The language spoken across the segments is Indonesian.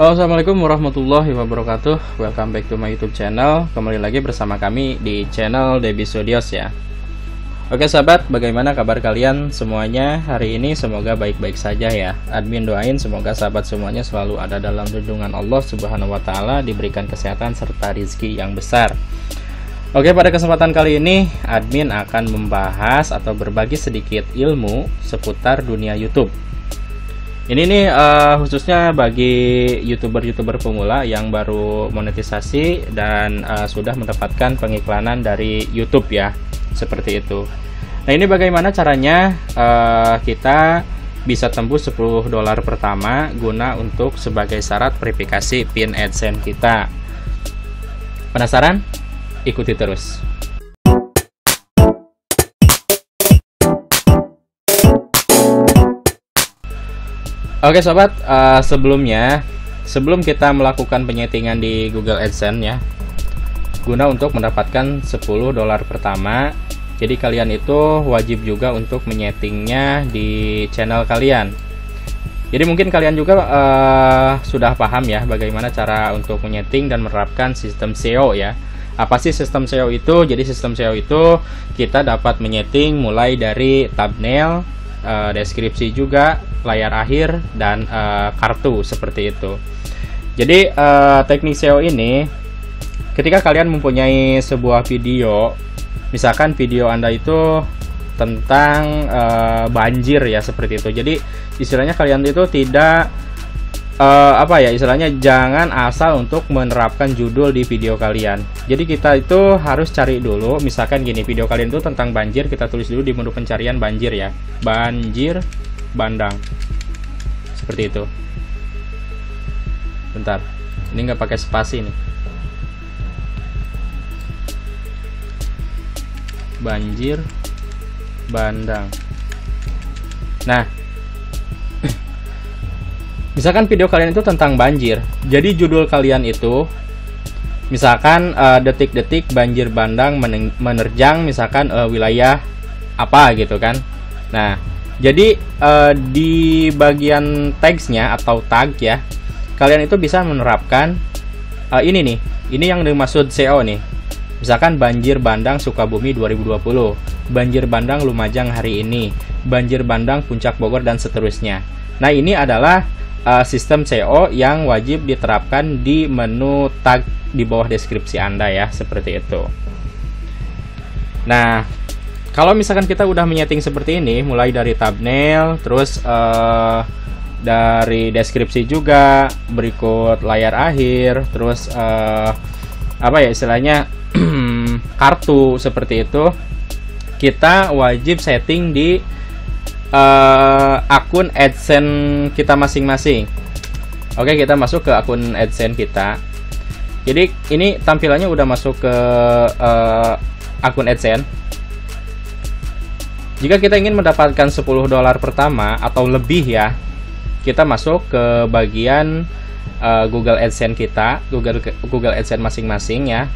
Halo, assalamualaikum warahmatullahi wabarakatuh. Welcome back to my YouTube channel. Kembali lagi bersama kami di channel Debi Studios ya. Oke sahabat, bagaimana kabar kalian semuanya hari ini? Semoga baik-baik saja ya. Admin doain semoga sahabat semuanya selalu ada dalam lindungan Allah Subhanahu wa Ta'ala, diberikan kesehatan serta rizki yang besar. Oke, pada kesempatan kali ini admin akan membahas atau berbagi sedikit ilmu seputar dunia YouTube. Ini nih khususnya bagi youtuber-youtuber pemula yang baru monetisasi dan sudah mendapatkan pengiklanan dari YouTube ya, seperti itu. Nah, ini bagaimana caranya kita bisa tembus $10 pertama guna untuk sebagai syarat verifikasi pin AdSense kita. Penasaran? Ikuti terus. Oke sobat, sebelum kita melakukan penyetingan di Google AdSense ya, guna untuk mendapatkan $10 pertama, jadi kalian itu wajib juga untuk menyetingnya di channel kalian. Jadi mungkin kalian juga sudah paham ya bagaimana cara untuk menyeting dan menerapkan sistem SEO ya. Apa sih sistem SEO itu? Jadi sistem SEO itu kita dapat menyeting mulai dari thumbnail, deskripsi juga, layar akhir, dan kartu seperti itu. Jadi teknik SEO ini ketika kalian mempunyai sebuah video, misalkan video Anda itu tentang banjir ya, seperti itu. Jadi istilahnya kalian itu tidak istilahnya jangan asal untuk menerapkan judul di video kalian. Jadi kita itu harus cari dulu, misalkan gini, video kalian itu tentang banjir, kita tulis dulu di menu pencarian banjir ya, banjir bandang, seperti itu. Bentar, ini nggak pakai spasi nih. Banjir bandang. Nah, misalkan video kalian itu tentang banjir, jadi judul kalian itu misalkan detik-detik banjir bandang menerjang misalkan wilayah apa gitu kan. Nah, jadi di bagian tagsnya atau tag ya, kalian itu bisa menerapkan ini nih, ini yang dimaksud SEO nih. Misalkan banjir bandang Sukabumi 2020, banjir bandang Lumajang hari ini, banjir bandang Puncak Bogor, dan seterusnya. Nah, ini adalah sistem SEO yang wajib diterapkan di menu tag di bawah deskripsi Anda ya, seperti itu. Nah, kalau misalkan kita udah menyeting seperti ini, mulai dari thumbnail, terus dari deskripsi juga, berikut layar akhir, terus istilahnya kartu, seperti itu, kita wajib setting di akun AdSense kita masing-masing. Oke, kita masuk ke akun AdSense kita. Jadi ini tampilannya udah masuk ke akun AdSense. Jika kita ingin mendapatkan $10 pertama atau lebih ya, kita masuk ke bagian Google AdSense kita, Google AdSense masing-masing ya.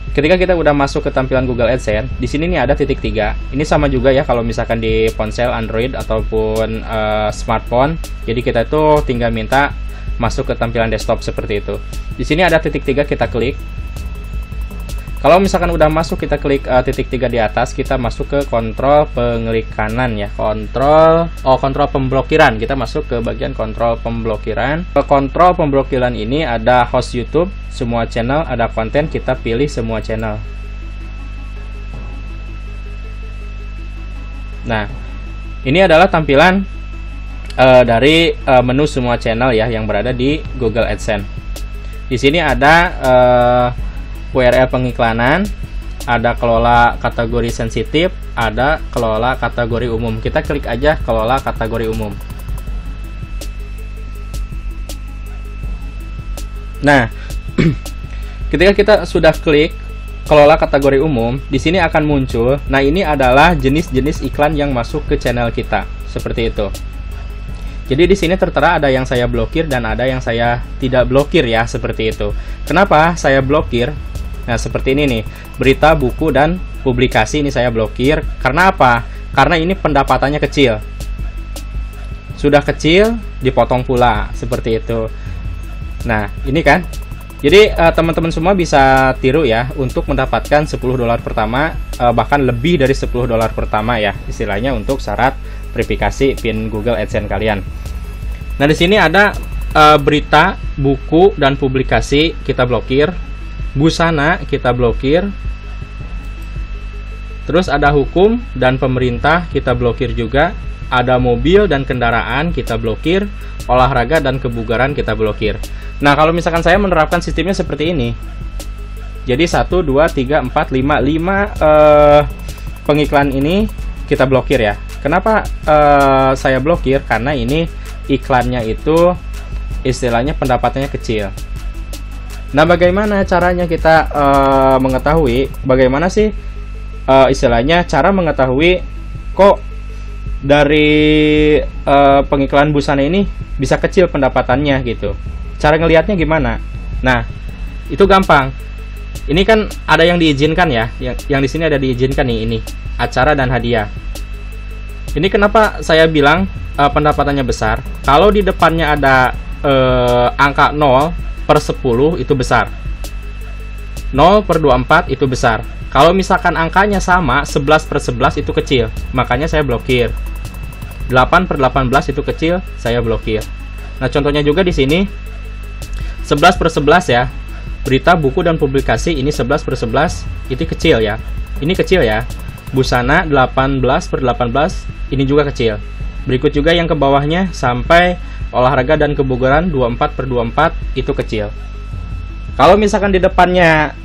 Ketika kita udah masuk ke tampilan Google AdSense, di sini nih ada titik 3. Ini sama juga ya kalau misalkan di ponsel Android ataupun smartphone. Jadi kita itu tinggal minta masuk ke tampilan desktop seperti itu. Di sini ada titik 3, kita klik. Kalau misalkan udah masuk, kita klik titik 3 di atas, kita masuk ke kontrol pengelik kanan ya, kontrol pemblokiran. Kita masuk ke bagian kontrol pemblokiran. Kontrol pemblokiran ini ada host YouTube, semua channel, ada konten, kita pilih semua channel. Nah, ini adalah tampilan dari menu semua channel ya yang berada di Google AdSense. Di sini ada URL pengiklanan, ada kelola kategori sensitif, ada kelola kategori umum. Kita klik aja kelola kategori umum. Nah, ketika kita sudah klik kelola kategori umum, di sini akan muncul. Nah, ini adalah jenis-jenis iklan yang masuk ke channel kita, seperti itu. Jadi di sini tertera ada yang saya blokir dan ada yang saya tidak blokir ya, seperti itu. Kenapa saya blokir? Nah, seperti ini nih, berita, buku, dan publikasi ini saya blokir. Karena apa? Karena ini pendapatannya kecil. Sudah kecil, dipotong pula, seperti itu. Nah, ini kan. Jadi teman-teman semua bisa tiru ya untuk mendapatkan $10 pertama, bahkan lebih dari $10 pertama ya, istilahnya untuk syarat verifikasi PIN Google AdSense kalian. Nah, di sini ada berita, buku dan publikasi kita blokir, busana kita blokir. Terus ada hukum dan pemerintah kita blokir juga, ada mobil dan kendaraan kita blokir, olahraga dan kebugaran kita blokir. Nah, kalau misalkan saya menerapkan sistemnya seperti ini, jadi 1, 2, 3, 4, 5 pengiklan ini kita blokir ya. Kenapa saya blokir? Karena ini iklannya itu istilahnya pendapatannya kecil. Nah, bagaimana caranya kita mengetahui? Bagaimana sih istilahnya cara mengetahui kok dari pengiklan busana ini bisa kecil pendapatannya gitu? Cara ngelihatnya gimana? Nah, itu gampang. Ini kan ada yang diizinkan ya, yang di sini ada diizinkan nih, ini acara dan hadiah. Ini kenapa saya bilang pendapatannya besar? Kalau di depannya ada angka 0/10 itu besar, 0/24 itu besar. Kalau misalkan angkanya sama, 11/11 itu kecil, makanya saya blokir. 8/18 itu kecil, saya blokir. Nah, contohnya juga di sini 11/11 ya. Berita, buku dan publikasi ini 11/11 itu kecil ya. Ini kecil ya. Busana 18/18 ini juga kecil. Berikut juga yang ke bawahnya sampai olahraga dan kebugaran 24/24 itu kecil. Kalau misalkan di depannya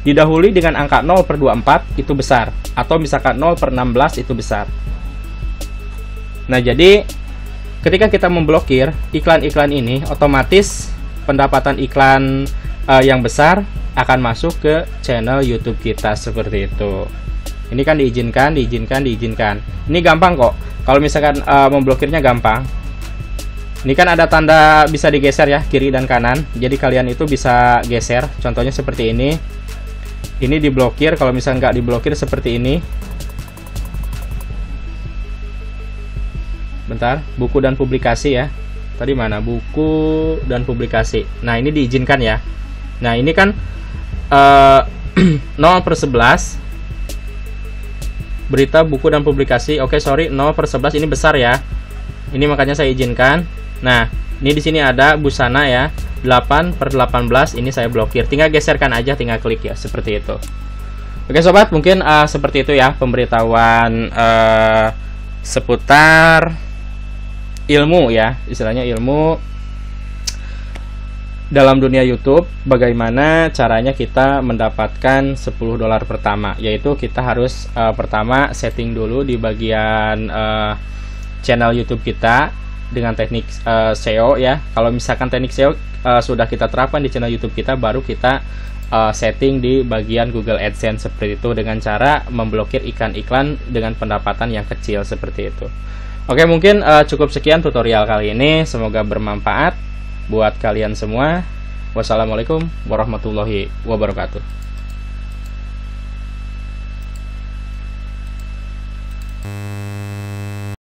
didahului dengan angka 0/24 itu besar, atau misalkan 0/16 itu besar. Nah, jadi ketika kita memblokir iklan-iklan ini, otomatis pendapatan iklan yang besar akan masuk ke channel YouTube kita seperti itu. Ini kan diizinkan. Ini gampang kok. Kalau misalkan memblokirnya gampang. Ini kan ada tanda bisa digeser ya, kiri dan kanan. Jadi kalian itu bisa geser. Contohnya seperti ini. Ini diblokir. Kalau misalkan nggak diblokir seperti ini. Bentar, buku dan publikasi ya. Tadi mana? Buku dan publikasi. Nah, ini diizinkan ya. Nah, ini kan 0/11. Berita, buku dan publikasi. Oke, sorry, 0/11 ini besar ya. Ini makanya saya izinkan. Nah, ini di sini ada busana ya. 8/18 ini saya blokir. Tinggal geserkan aja, tinggal klik ya, seperti itu. Oke sobat, mungkin seperti itu ya pemberitahuan seputar ilmu ya, istilahnya ilmu dalam dunia YouTube, bagaimana caranya kita mendapatkan $10 pertama, yaitu kita harus pertama setting dulu di bagian channel YouTube kita dengan teknik SEO ya. Kalau misalkan teknik SEO sudah kita terapkan di channel YouTube kita, baru kita setting di bagian Google AdSense seperti itu, dengan cara memblokir iklan-iklan dengan pendapatan yang kecil seperti itu. Oke, mungkin cukup sekian tutorial kali ini, semoga bermanfaat buat kalian semua. Wassalamualaikum warahmatullahi wabarakatuh.